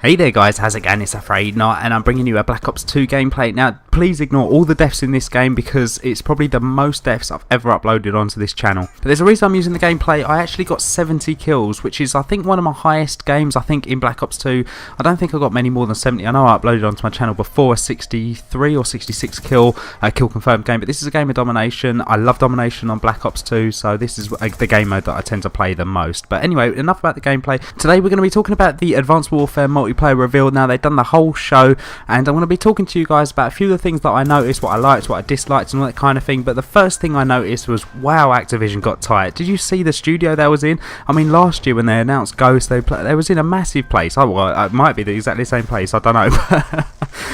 Hey there guys, how's it going? It's Afraid Not, and I'm bringing you a Black Ops 2 gameplay. Now, please ignore all the deaths in this game because it's probably the most deaths I've ever uploaded onto this channel. But there's a reason I'm using the gameplay. I actually got 70 kills, which is I think one of my highest games, I think, in Black Ops 2. I don't think I got many more than 70. I know I uploaded onto my channel before a 63 or 66 kill confirmed game, but this is a game of domination. I love domination on Black Ops 2, so this is the game mode that I tend to play the most. But anyway, enough about the gameplay. Today we're going to be talking about the Advanced Warfare multiplayer reveal. Now, they've done the whole show, and I'm going to be talking to you guys about a few of the things that I noticed, what I liked, what I disliked, and all that kind of thing. But the first thing I noticed was, wow, Activision got tight. Did you see the studio they was in? I mean, last year when they announced Ghost, they was in a massive place. Oh, well, it might be the exactly same place, I don't know.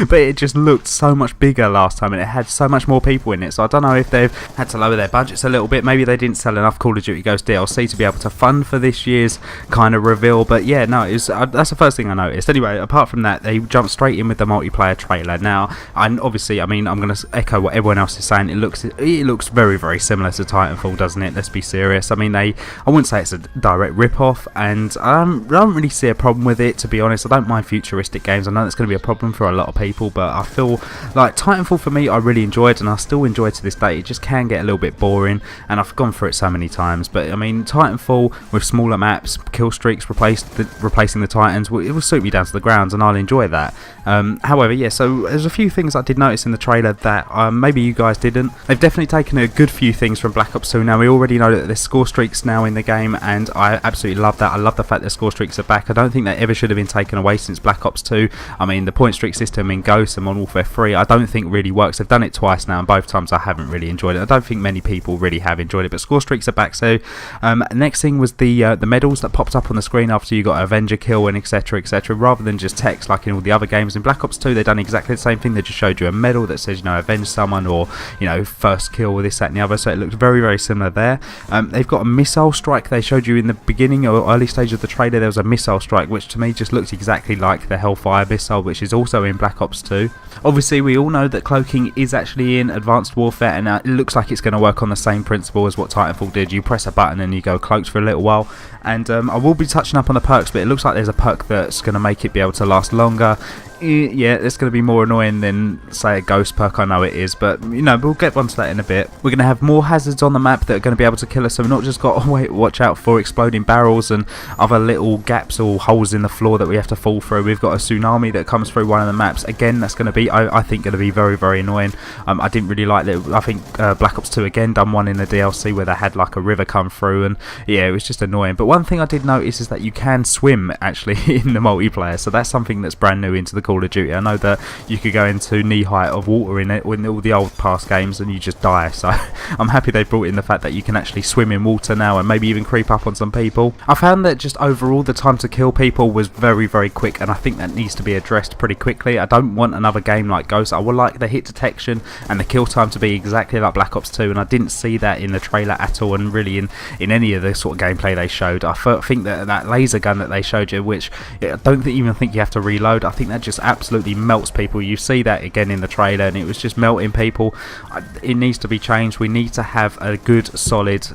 But it just looked so much bigger last time, and it had so much more people in it. So I don't know if they've had to lower their budgets a little bit. Maybe they didn't sell enough Call of Duty Ghost DLC to be able to fund for this year's kind of reveal. But yeah, no, that's the first thing I noticed. Anyway, apart from that, they jumped straight in with the multiplayer trailer. Now, obviously, I mean, I'm going to echo what everyone else is saying. It looks very, very similar to Titanfall, doesn't it? Let's be serious. I mean, I wouldn't say it's a direct rip-off, and I don't really see a problem with it, to be honest. I don't mind futuristic games. I know that's going to be a problem for a lot of people, but I feel like Titanfall, for me, I really enjoyed, and I still enjoy to this day. It just can get a little bit boring, and I've gone through it so many times. But I mean, Titanfall with smaller maps, kill streaks replacing the Titans, it will suit me down to the ground, and I'll enjoy that. However, yeah, so there's a few things I did notice in the trailer that maybe you guys didn't. They've definitely taken a good few things from Black Ops 2. Now, we already know that there's score streaks now in the game, and I absolutely love that. I love the fact that score streaks are back. I don't think they ever should have been taken away since Black Ops 2. I mean, the point streak system in Ghost and Modern Warfare 3, I don't think really works. They've done it twice now, and both times I haven't really enjoyed it. I don't think many people really have enjoyed it, but score streaks are back. So next thing was the medals that popped up on the screen after you got an Avenger kill and etc, etc, rather than just text like in all the other games. In Black Ops 2, they've done exactly the same thing. They just showed you a medal that says, you know, avenge someone, or, you know, first kill, or this, that and the other. So it looked very, very similar there. They've got a missile strike. They showed you in the beginning or early stage of the trailer. There was a missile strike, which to me just looked exactly like the Hellfire missile, which is also in Black Ops 2. Obviously, we all know that cloaking is actually in Advanced Warfare, and it looks like it's going to work on the same principle as what Titanfall did. You press a button and you go cloaked for a little while. And I will be touching up on the perks, but it looks like there's a perk that's going to make it be able to last longer. Yeah, it's going to be more annoying than, say, a ghost perk. I know it is, but, you know, we'll get onto that in a bit. We're going to have more hazards on the map that are going to be able to kill us, so we've not just got to watch out for exploding barrels and other little gaps or holes in the floor that we have to fall through. We've got a tsunami that comes through one of the maps. Again, that's going to be, I think, going to be very, very annoying. I didn't really like that. I think Black Ops 2 again done one in the DLC where they had like a river come through, and yeah, it was just annoying. But one thing I did notice is that you can swim actually in the multiplayer, so that's something that's brand new into the Call of Duty. I know that you could go into knee height of water in it in all the old past games and you just die, so I'm happy they brought in the fact that you can actually swim in water now and maybe even creep up on some people. I found that just overall the time to kill people was very, very quick, and I think that needs to be addressed pretty quickly. I don't want another game like Ghost. I would like the hit detection and the kill time to be exactly like Black Ops 2, and I didn't see that in the trailer at all, and really in any of the sort of gameplay they showed. I think that laser gun that they showed you, which I don't even think you have to reload, I think that just absolutely melts people. You see that again in the trailer, and it was just melting people. It needs to be changed. We need to have a good solid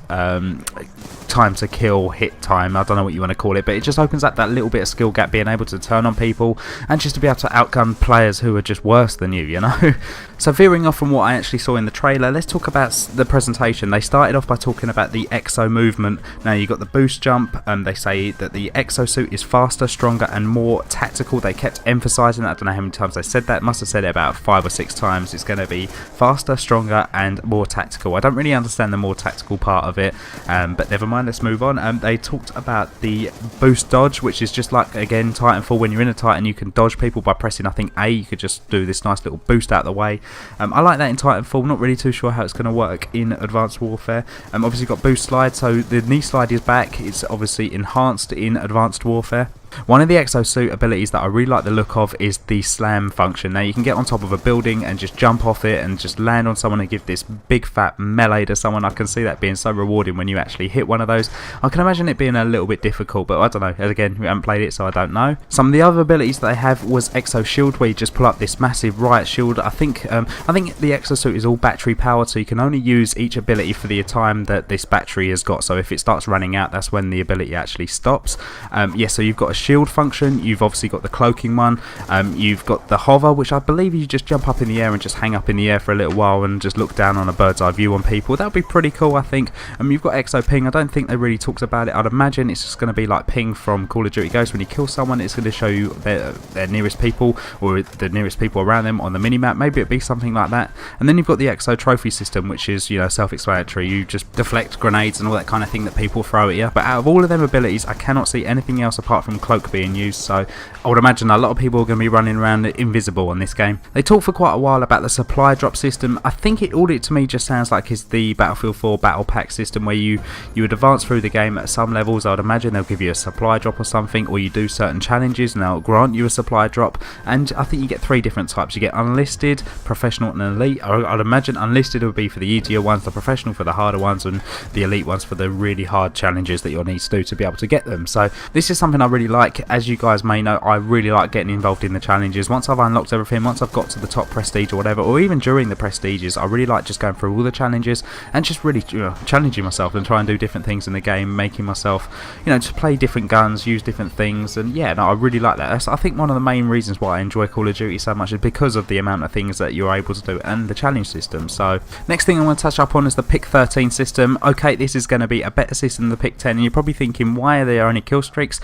time to kill, hit time, I don't know what you want to call it, but it just opens up that little bit of skill gap, being able to turn on people and just to be able to outgun players who are just worse than you know. So veering off from what I actually saw in the trailer, let's talk about the presentation. They started off by talking about the exo movement. Now, you got the boost jump, and they say that the exosuit is faster, stronger and more tactical. They kept emphasising that. I don't know how many times they said that. Must have said it about 5 or 6 times. It's going to be faster, stronger and more tactical. I don't really understand the more tactical part of it, but never mind, let's move on. They talked about the boost dodge, which is just like, again, Titanfall. When you're in a Titan, you can dodge people by pressing, I think, A. You could just do this nice little boost out of the way. I like that in Titanfall. Not really too sure how it's going to work in Advanced Warfare. Obviously got boost slide, so the knee slide is back. It's obviously enhanced in Advanced Warfare. One of the Exosuit abilities that I really like the look of is the slam function. Now, you can get on top of a building and just jump off it and just land on someone and give this big fat melee to someone. I can see that being so rewarding when you actually hit one of those. I can imagine it being a little bit difficult, but I don't know. Again, we haven't played it, so I don't know. Some of the other abilities that they have was Exo Shield, where you just pull up this massive riot shield. I think the Exosuit is all battery powered, so you can only use each ability for the time that this battery has got. So if it starts running out, that's when the ability actually stops. Yeah, so you've got a shield function, you've obviously got the cloaking one, you've got the hover, which I believe you just jump up in the air and just hang up in the air for a little while and just look down on a bird's eye view on people. That would be pretty cool, I think. You've got exo ping. I don't think they really talked about it. I'd imagine it's just going to be like ping from Call of Duty Ghosts. When you kill someone, it's going to show you their nearest people or the nearest people around them on the minimap. Maybe it'd be something like that. And then you've got the exo trophy system, which is, you know, self-explanatory. You just deflect grenades and all that kind of thing that people throw at you. But out of all of them abilities, I cannot see anything else apart from cloak being used. So I would imagine a lot of people are going to be running around invisible on this game. They talked for quite a while about the supply drop system. I think all it to me just sounds like is the Battlefield 4 battle pack system, where you would advance through the game at some levels. I would imagine they'll give you a supply drop or something, or you do certain challenges and they'll grant you a supply drop. And I think you get 3 different types. You get unlisted, professional and elite. I'd imagine unlisted would be for the easier ones, the professional for the harder ones, and the elite ones for the really hard challenges that you'll need to do to be able to get them. So this is something I really like. As you guys may know, I really like getting involved in the challenges. Once I've unlocked everything, once I've got to the top prestige or whatever, or even during the prestiges, I really like just going through all the challenges and just really challenging myself and try and do different things in the game, making myself, you know, to play different guns, use different things. And yeah, no, I really like that. That's, I think, one of the main reasons why I enjoy Call of Duty so much is because of the amount of things that you're able to do and the challenge system. So next thing I want to touch up on is the pick 13 system. Okay, this is going to be a better system than the pick 10, and you're probably thinking, why are there only kill streaks?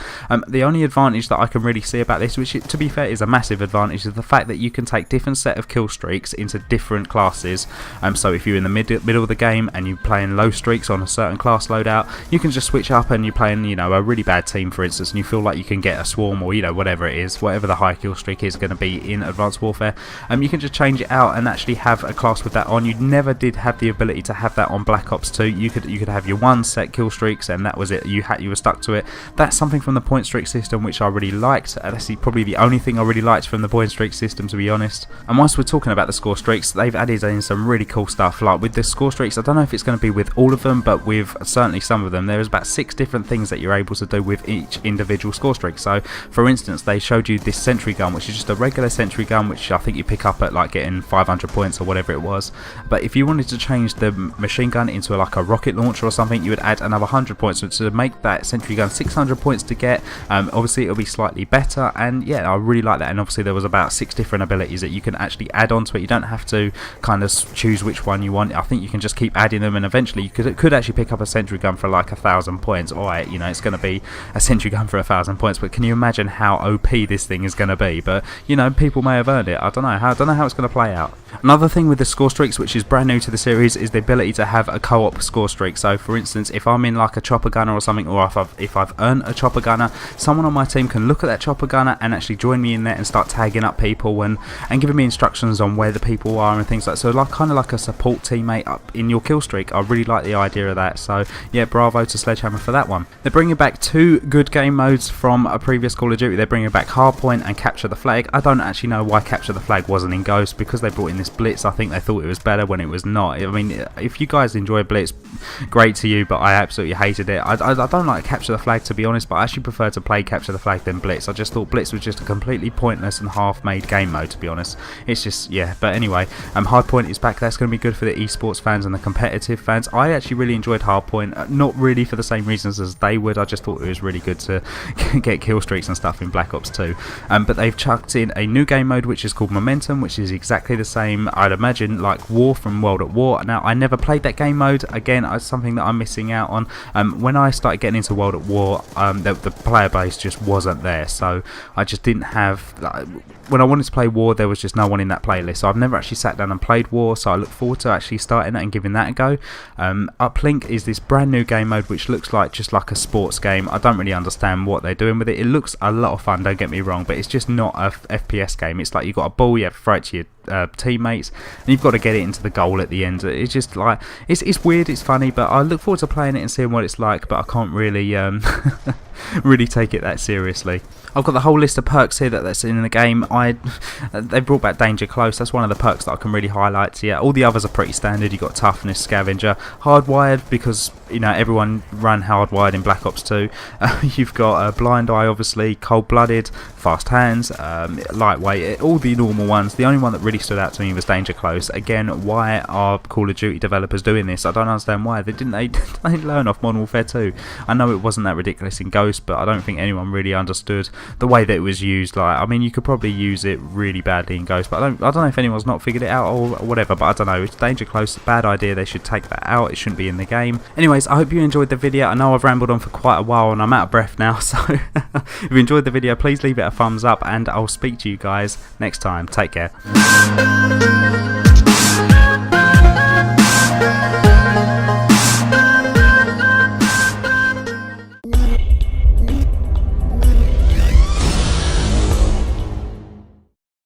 The only advantage that I can really see about this, which to be fair is a massive advantage, is the fact that you can take different set of kill streaks into different classes. So if you're in the middle of the game and you're playing low streaks on a certain class loadout, you can just switch up and you're playing, you know, a really bad team, for instance, and you feel like you can get a swarm, or, you know, whatever it is, whatever the high kill streak is going to be in Advanced Warfare. You can just change it out and actually have a class with that on. You never did have the ability to have that on Black Ops 2. You could have your one set kill streaks and that was it. You were stuck to it. That's something from the point streak system which I really liked. That's probably the only thing I really liked from the point streak system, to be honest. And whilst we're talking about the score streaks, they've added in some really cool stuff. Like with the score streaks, I don't know if it's going to be with all of them, but with certainly some of them, there's about 6 different things that you're able to do with each individual score streak. So for instance, they showed you this sentry gun, which is just a regular sentry gun, which I think you pick up at like getting 500 points or whatever it was. But if you wanted to change the machine gun into like a rocket launcher or something, you would add another 100 points. So to make that sentry gun 600 points to get, obviously it'll be slightly better. And yeah, I really like that. And obviously there was about 6 different abilities that you can actually add onto it. You don't have to kind of choose which one you want. I think you can just keep adding them, and eventually you could actually pick up a sentry gun for like 1,000 points. Alright, you know, it's going to be a sentry gun for 1,000 points, but can you imagine how OP this thing is going to be? But you know, people may have earned it. I don't know how it's going to play out. Another thing with the score streaks, which is brand new to the series, is the ability to have a co-op score streak. So for instance, if I'm in like a chopper gunner or something, or if I've earned a chopper gunner, someone on my team can look at that chopper gunner and actually join me in there and start tagging up people and giving me instructions on where the people are and things like that. So like kind of like a support teammate up in your kill streak. I really like the idea of that. So yeah, bravo to Sledgehammer for that one. They're bringing back 2 good game modes from a previous Call of Duty. They're bringing back Hardpoint and Capture the Flag. I don't actually know why Capture the Flag wasn't in Ghost, because they brought in this Blitz. I think they thought it was better when it was not. I mean, if you guys enjoy Blitz, great to you, but I absolutely hated it. I don't like Capture the Flag, to be honest, but I actually prefer to play Capture the Flag than Blitz. I just thought Blitz was just a completely pointless and half-made game mode, to be honest. It's just, yeah. But anyway, Hardpoint is back. That's going to be good for the esports fans and the competitive fans. I actually really enjoyed Hardpoint, not really for the same reasons as they would. I just thought it was really good to get kill streaks and stuff in Black Ops 2. But they've chucked in a new game mode which is called Momentum, which is exactly the same, I'd imagine, like War from World at War. Now, I never played that game mode. Again, it's something that I'm missing out on. When I started getting into World at War, the player base just wasn't there, so I just didn't have... when I wanted to play War, there was just no one in that playlist, so I've never actually sat down and played War, so I look forward to actually starting it and giving that a go. Uplink is this brand new game mode which looks like just like a sports game. I don't really understand what they're doing with it. It looks a lot of fun, don't get me wrong, but it's just not a FPS game. It's like you've got a ball, you have to throw it to your teammates, and you've got to get it into the goal at the end. It's just like, it's weird, it's funny, but I look forward to playing it and seeing what it's like, but I can't really really take it that seriously. I've got the whole list of perks here that's in the game. They brought back Danger Close. That's one of the perks that I can really highlight. So yeah, all the others are pretty standard. You've got Toughness, Scavenger, Hardwired, because you know everyone ran Hardwired in Black Ops 2. You've got Blind Eye, obviously, Cold Blooded, Fast Hands, Lightweight, all the normal ones. The only one that really really stood out to me was Danger Close. Again, why are Call of Duty developers doing this? I don't understand why. They learn off Modern Warfare 2. I know it wasn't that ridiculous in Ghost, but I don't think anyone really understood the way that it was used. Like, I mean, you could probably use it really badly in Ghost, but I don't know if anyone's not figured it out or whatever, but I don't know. It's Danger Close, bad idea. They should take that out. It shouldn't be in the game. Anyways, I hope you enjoyed the video. I know I've rambled on for quite a while and I'm out of breath now, so if you enjoyed the video, please leave it a thumbs up and I'll speak to you guys next time. Take care.